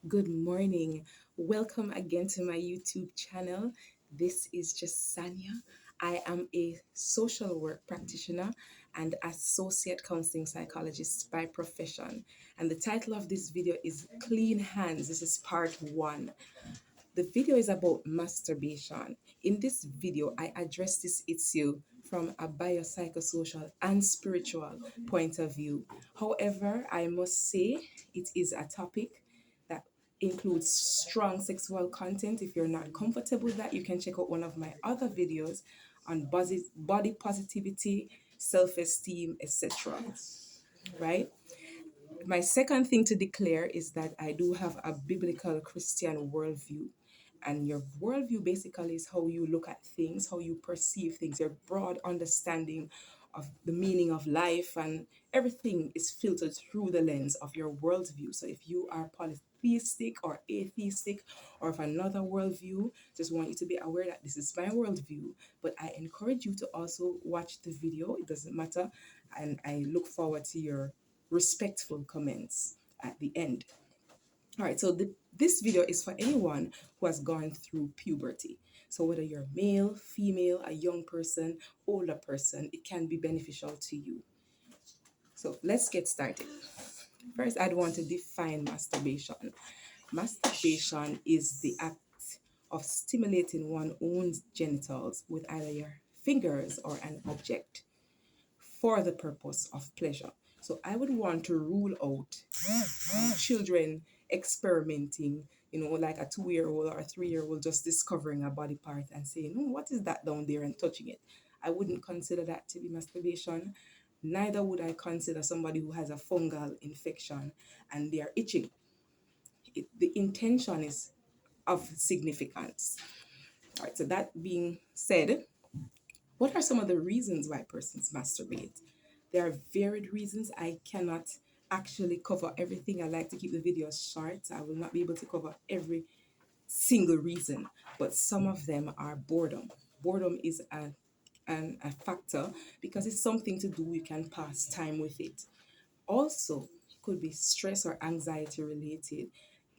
Good morning. Welcome again to my YouTube channel. This is just Sanya. I am a social work practitioner and associate counseling psychologist by profession. And the title of this video is Clean Hands. This is part one. The video is about masturbation. In this video, I address this issue from a biopsychosocial and spiritual point of view. However, I must say it is a topic that includes strong sexual content. If you're not comfortable with that, you can check out one of my other videos on body positivity, self esteem, etc. Right? My second thing to declare is that I do have a biblical Christian worldview. And your worldview basically is how you look at things, how you perceive things, your broad understanding of the meaning of life, and everything is filtered through the lens of your worldview. So if you are polytheistic or atheistic or of another worldview, just want you to be aware that this is my worldview. But I encourage you to also watch the video. It doesn't matter. And I look forward to your respectful comments at the end. All right, so this video is for anyone who has gone through puberty. So whether you're male, female, a young person, older person, it can be beneficial to you. So let's get started. First, I'd want to define masturbation. Masturbation is the act of stimulating one's own genitals with either your fingers or an object for the purpose of pleasure. So I would want to rule out children experimenting, like a 2-year-old or a 3-year-old just discovering a body part and saying, what is that down there and touching it? I wouldn't consider that to be masturbation. Neither would I consider somebody who has a fungal infection and they are itching. The intention is of significance. All right, so that being said, what are some of the reasons why persons masturbate? There are varied reasons. I cannot actually cover everything. I like to keep the videos short. I will not be able to cover every single reason, but some of them are boredom. Boredom is a factor because it's something to do. You can pass time with it. Also, could be stress or anxiety related.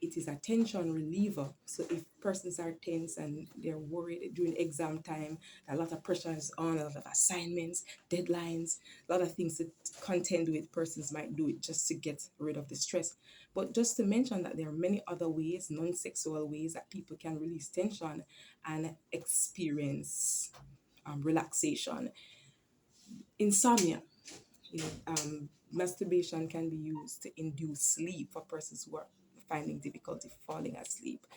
It is a tension reliever. So if persons are tense and they're worried during exam time, a lot of pressure is on, a lot of assignments, deadlines, a lot of things to contend with, persons might do it just to get rid of the stress. But just to mention that there are many other ways, non-sexual ways that people can release tension and experience relaxation. Insomnia, masturbation can be used to induce sleep for persons who are finding difficulty falling asleep.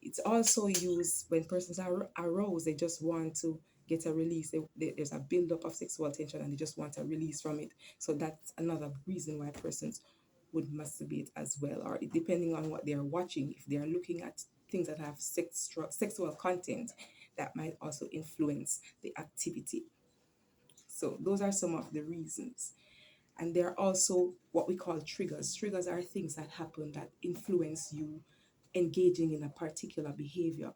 It's also used when persons are aroused, they just want to get a release. There's a buildup of sexual tension and they just want a release from it. So that's another reason why persons would masturbate as well, or depending on what they are watching. If they are looking at things that have sexual content, that might also influence the activity. So those are some of the reasons. And there are also what we call triggers. Triggers are things that happen that influence you engaging in a particular behavior.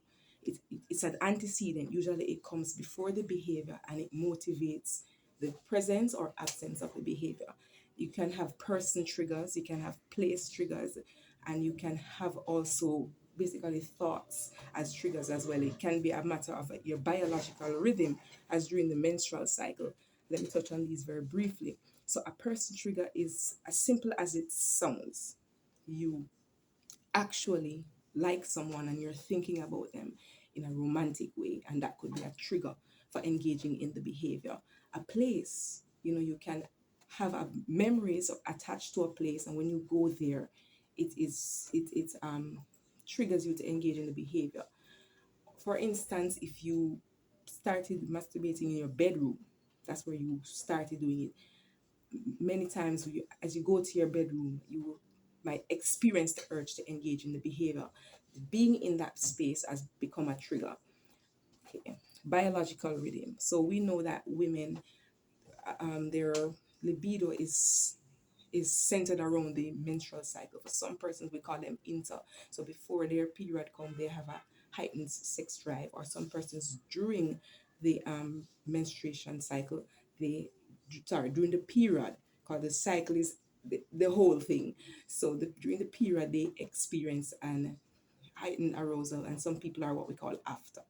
It's an antecedent. Usually it comes before the behavior and it motivates the presence or absence of the behavior. You can have person triggers, you can have place triggers, and you can have also basically thoughts as triggers as well. It can be a matter of your biological rhythm as during the menstrual cycle. Let me touch on these very briefly. So a person trigger is as simple as it sounds. You actually like someone and you're thinking about them in a romantic way, and that could be a trigger for engaging in the behavior. A place, you can have memories attached to a place, and when you go there, it triggers you to engage in the behavior. For instance, if you started masturbating in your bedroom, that's where you started doing it. Many times as you go to your bedroom, you might experience the urge to engage in the behavior. Being in that space has become a trigger. Okay. Biological rhythm. So we know that women, their libido is centered around the menstrual cycle. For some persons, we call them inter. So before their period come, they have a heightened sex drive. Or some persons during the menstruation cycle, during the period, because the cycle is the whole thing. So during the period, they experience an heightened arousal, and some people are what we call after.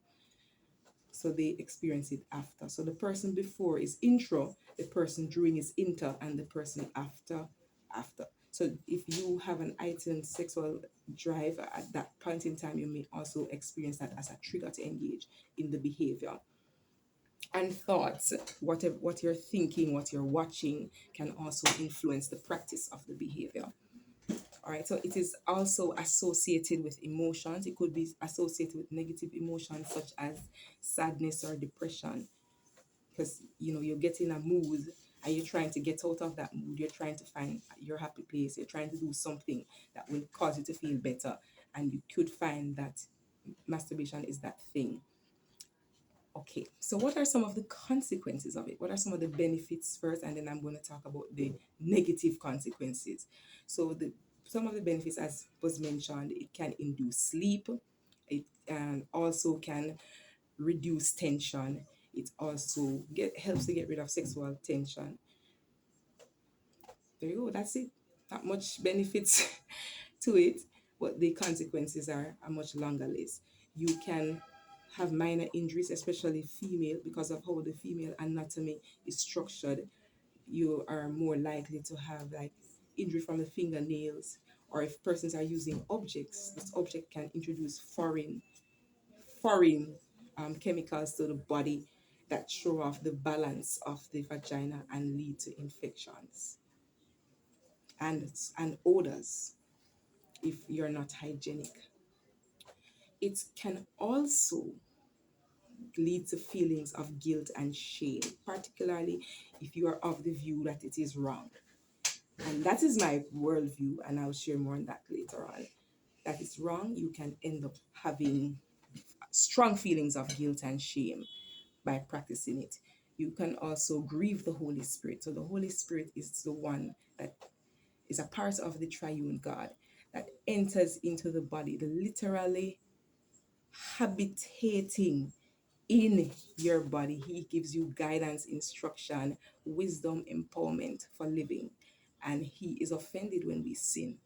So they experience it after. So the person before is intro, the person during is inter, and the person after. So if you have an heightened sexual drive at that point in time, you may also experience that as a trigger to engage in the behavior. And thoughts, what you're thinking, what you're watching, can also influence the practice of the behavior. All right, so it is also associated with emotions. It could be associated with negative emotions such as sadness or depression, because you're getting a mood and you're trying to get out of that mood. You're trying to find your happy place. You're trying to do something that will cause you to feel better, and you could find that masturbation is that thing. Okay, so what are some of the consequences of it? What are some of the benefits first, and then I'm going to talk about the negative consequences. So the some of the benefits, as was mentioned, it can induce sleep. It also can reduce tension. It also helps to get rid of sexual tension. There you go. That's it. Not much benefits to it, but the consequences are much longer list. You can have minor injuries, especially female, because of how the female anatomy is structured. You are more likely to have like injury from the fingernails, or if persons are using objects, this object can introduce foreign chemicals to the body that throw off the balance of the vagina and lead to infections and odors if you're not hygienic. It can also lead to feelings of guilt and shame, particularly if you are of the view that it is wrong. And that is my worldview, and I'll share more on that later on. That is wrong, you can end up having strong feelings of guilt and shame by practicing it. You can also grieve the Holy Spirit. So the Holy Spirit is the one that is a part of the triune God that enters into the body, the literally habitating in your body. He gives you guidance, instruction, wisdom, empowerment for living. And he is offended when we sin.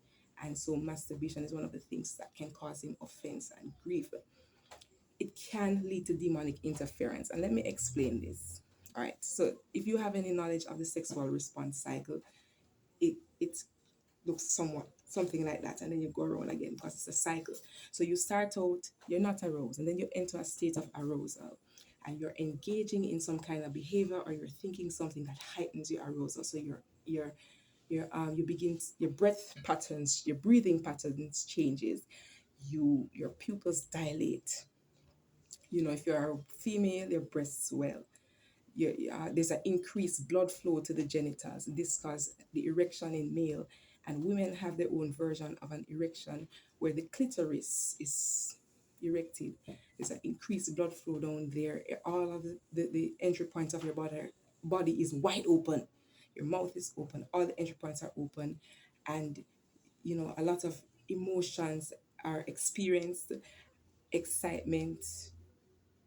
And so masturbation is one of the things that can cause him offense and grief. It can lead to demonic interference. And let me explain this. All right. So if you have any knowledge of the sexual response cycle, it looks somewhat something like that, and then you go around again because it's a cycle. So you start out, you're not aroused, and then you enter a state of arousal, and you're engaging in some kind of behavior, or you're thinking something that heightens your arousal. So you begin your breath patterns, your breathing patterns changes, your pupils dilate. If you're a female, your breasts swell. There's an increased blood flow to the genitals. This causes the erection in male, and women have their own version of an erection where the clitoris is erected. There's an increased blood flow down there. All of the entry points of your body is wide open. Your mouth is open. All the entry points are open, and a lot of emotions are experienced: excitement,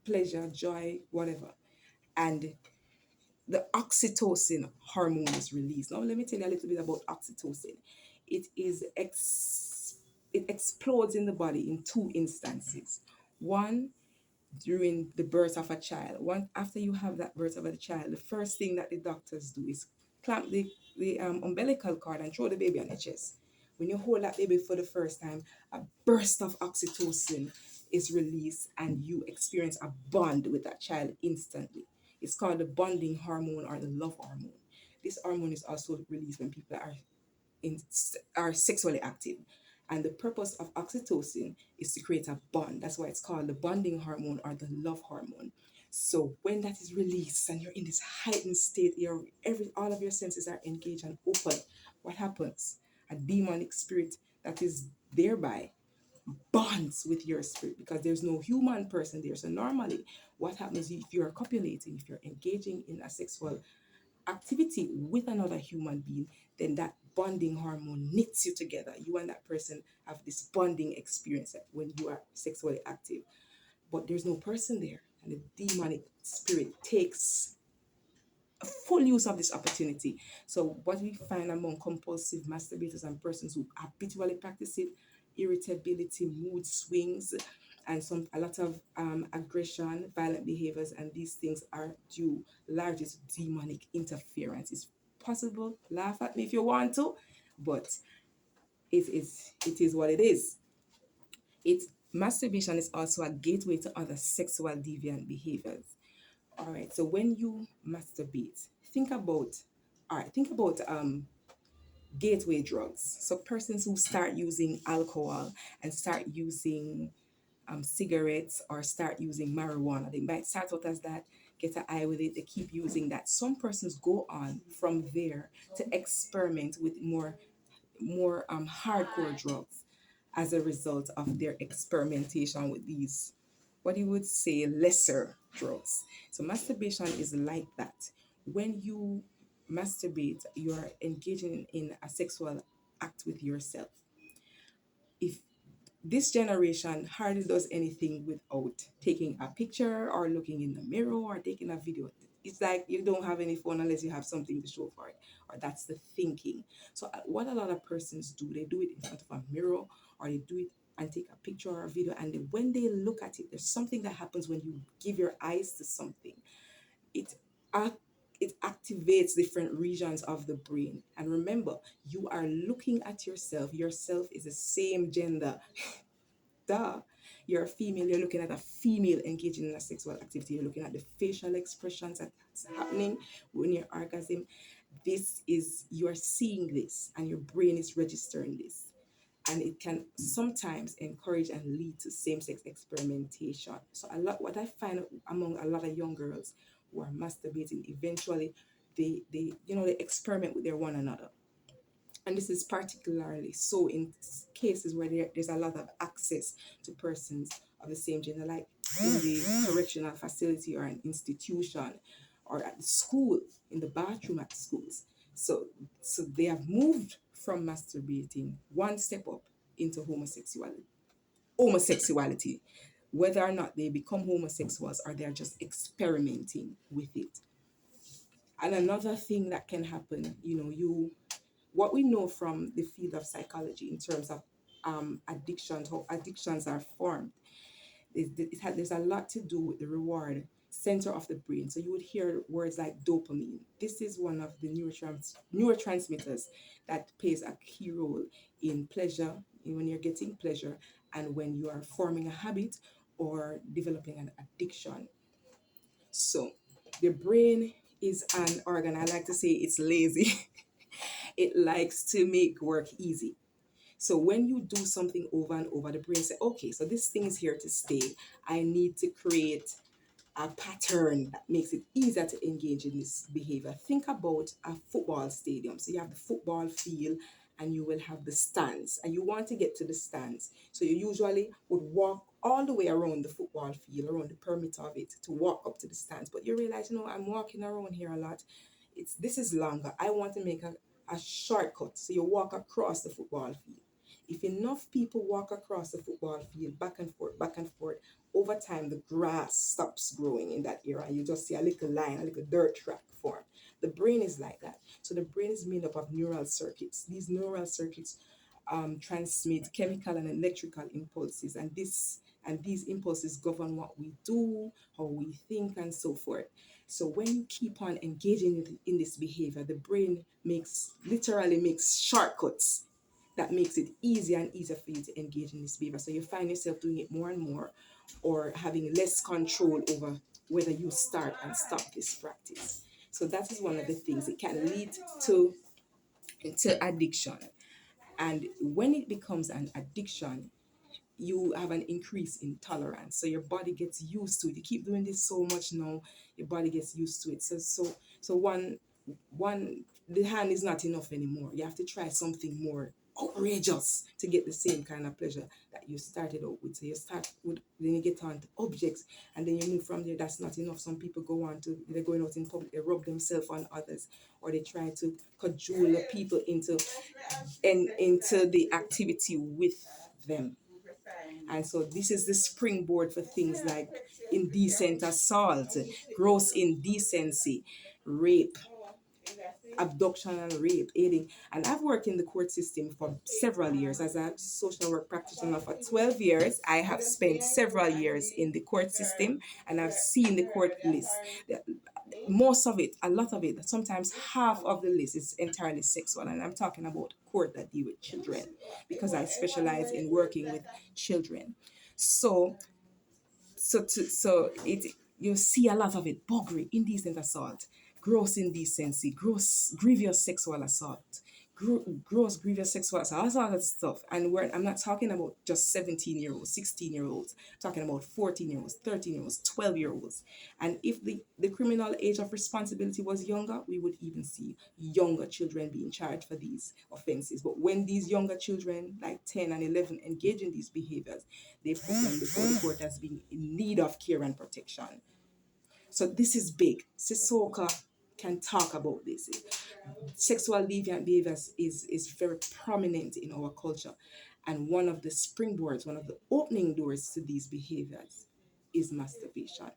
pleasure, joy, whatever. And the oxytocin hormone is released. Now, let me tell you a little bit about oxytocin. It is it explodes in the body in two instances. One, during the birth of a child. One, after you have that birth of a child, the first thing that the doctors do is clamp the umbilical cord and throw the baby on the chest. When you hold that baby for the first time, a burst of oxytocin is released, and you experience a bond with that child instantly. It's called the bonding hormone or the love hormone. This hormone is also released when people in, are sexually active. And the purpose of oxytocin is to create a bond. That's why it's called the bonding hormone or the love hormone. So when that is released and you're in this heightened state, all of your senses are engaged and open. What happens? A demonic spirit that is thereby bonds with your spirit, because there's no human person there. So normally, what happens if you're copulating, if you're engaging in a sexual activity with another human being, then that bonding hormone knits you together. You and that person have this bonding experience when you are sexually active. But there's no person there, and the demonic spirit takes full use of this opportunity. So what we find among compulsive masturbators and persons who habitually practice it, irritability, mood swings, and a lot of aggression, violent behaviors, and these things are due largely to demonic interference. It's possible, laugh at me if you want to, but it is what it is. It Masturbation is also a gateway to other sexual deviant behaviors. All right. So when you masturbate, think about gateway drugs. So persons who start using alcohol and start using cigarettes or start using marijuana, they might start out as that, get an eye with it, they keep using that. Some persons go on from there to experiment with more hardcore drugs as a result of their experimentation with these, what you would say, lesser drugs. So masturbation is like that. When you masturbate, you are engaging in a sexual act with yourself. If this generation hardly does anything without taking a picture or looking in the mirror or taking a video. It's like you don't have any phone unless you have something to show for it, or that's the thinking. So, what a lot of persons do, they do it in front of a mirror or they do it and take a picture or a video. And then when they look at it, there's something that happens when you give your eyes to something. It, ac- it activates different regions of the brain. And remember, you are looking at yourself. Yourself is the same gender. Duh. You're a female, you're looking at a female engaging in a sexual activity, you're looking at the facial expressions that's happening when you're orgasm. You're seeing this and your brain is registering this. And it can sometimes encourage and lead to same-sex experimentation. So what I find among a lot of young girls who are masturbating, eventually they experiment with their one another. And this is particularly so in cases where there's a lot of access to persons of the same gender, like in the correctional facility or an institution or at the school, in the bathroom at schools. So they have moved from masturbating one step up into homosexuality, whether or not they become homosexuals or they're just experimenting with it. And another thing that can happen, what we know from the field of psychology in terms of addictions, how addictions are formed, there's a lot to do with the reward center of the brain. So you would hear words like dopamine. This is one of the neurotransmitters that plays a key role in pleasure, when you're getting pleasure, and when you are forming a habit or developing an addiction. So the brain is an organ. I like to say it's lazy. It likes to make work easy. So when you do something over and over, the brain says, okay, so this thing is here to stay. I need to create a pattern that makes it easier to engage in this behavior. Think about a football stadium. So you have the football field and you will have the stands, and you want to get to the stands. So you usually would walk all the way around the football field, around the perimeter of it, to walk up to the stands. But you realize, I'm walking around here a lot. This is longer. I want to make a shortcut. So you walk across the football field. If enough people walk across the football field back and forth, over time the grass stops growing in that area. You just see a little line, a little dirt track form. The brain is like that. So the brain is made up of neural circuits. These neural circuits transmit chemical and electrical impulses, and these impulses govern what we do, how we think, and so forth. So when you keep on engaging in this behavior, the brain literally makes shortcuts that makes it easier and easier for you to engage in this behavior. So you find yourself doing it more and more, or having less control over whether you start and stop this practice. So that is one of the things. It can lead to addiction. And when it becomes an addiction, you have an increase in tolerance. So your body gets used to it. You keep doing this so much now, your body gets used to it. So one the hand is not enough anymore. You have to try something more outrageous to get the same kind of pleasure that you started out with. So you start with, then you get on to objects, and then you move from there. That's not enough. Some people go on to, they're going out in public, they rub themselves on others, or they try to cajole the people into the activity with them. And so this is the springboard for things like indecent assault, gross indecency, rape, abduction and rape, aiding. And I've worked in the court system for several years as a social work practitioner for 12 years. I have spent several years in the court system and I've seen the court list. Most of it, a lot of it, sometimes half of the list is entirely sexual. And I'm talking about court that deal with children because I specialize in working with children. So so it you see a lot of it: buggery, indecent assault, gross indecency, gross grievous sexual assault, gross grievous sexual assault, all sorts of stuff. And I'm not talking about just 17-year-olds, 16-year-olds. I'm talking about 14-year-olds, 13-year-olds, 12-year-olds. And if the criminal age of responsibility was younger, we would even see younger children being charged for these offenses. But when these younger children, like 10 and 11, engage in these behaviors, they put them before the court as being in need of care and protection. So this is big. Sissoko can talk about this. Sexual deviant behaviors is very prominent in our culture. And one of the springboards, one of the opening doors to these behaviors is masturbation.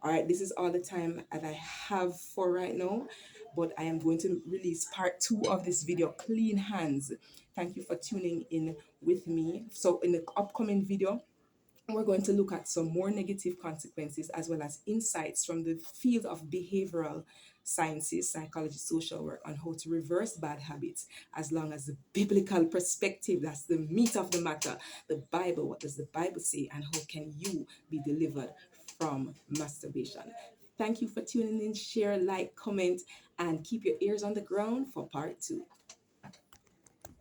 All right, this is all the time that I have for right now, but I am going to release part 2 of this video, Clean Hands. Thank you for tuning in with me. So in the upcoming video, we're going to look at some more negative consequences as well as insights from the field of behavioral sciences, psychology, social work on how to reverse bad habits as long as the biblical perspective, that's the meat of the matter. The Bible, what does the Bible say, and how can you be delivered from masturbation? Thank you for tuning in. Share, like, comment, and keep your ears on the ground for part 2.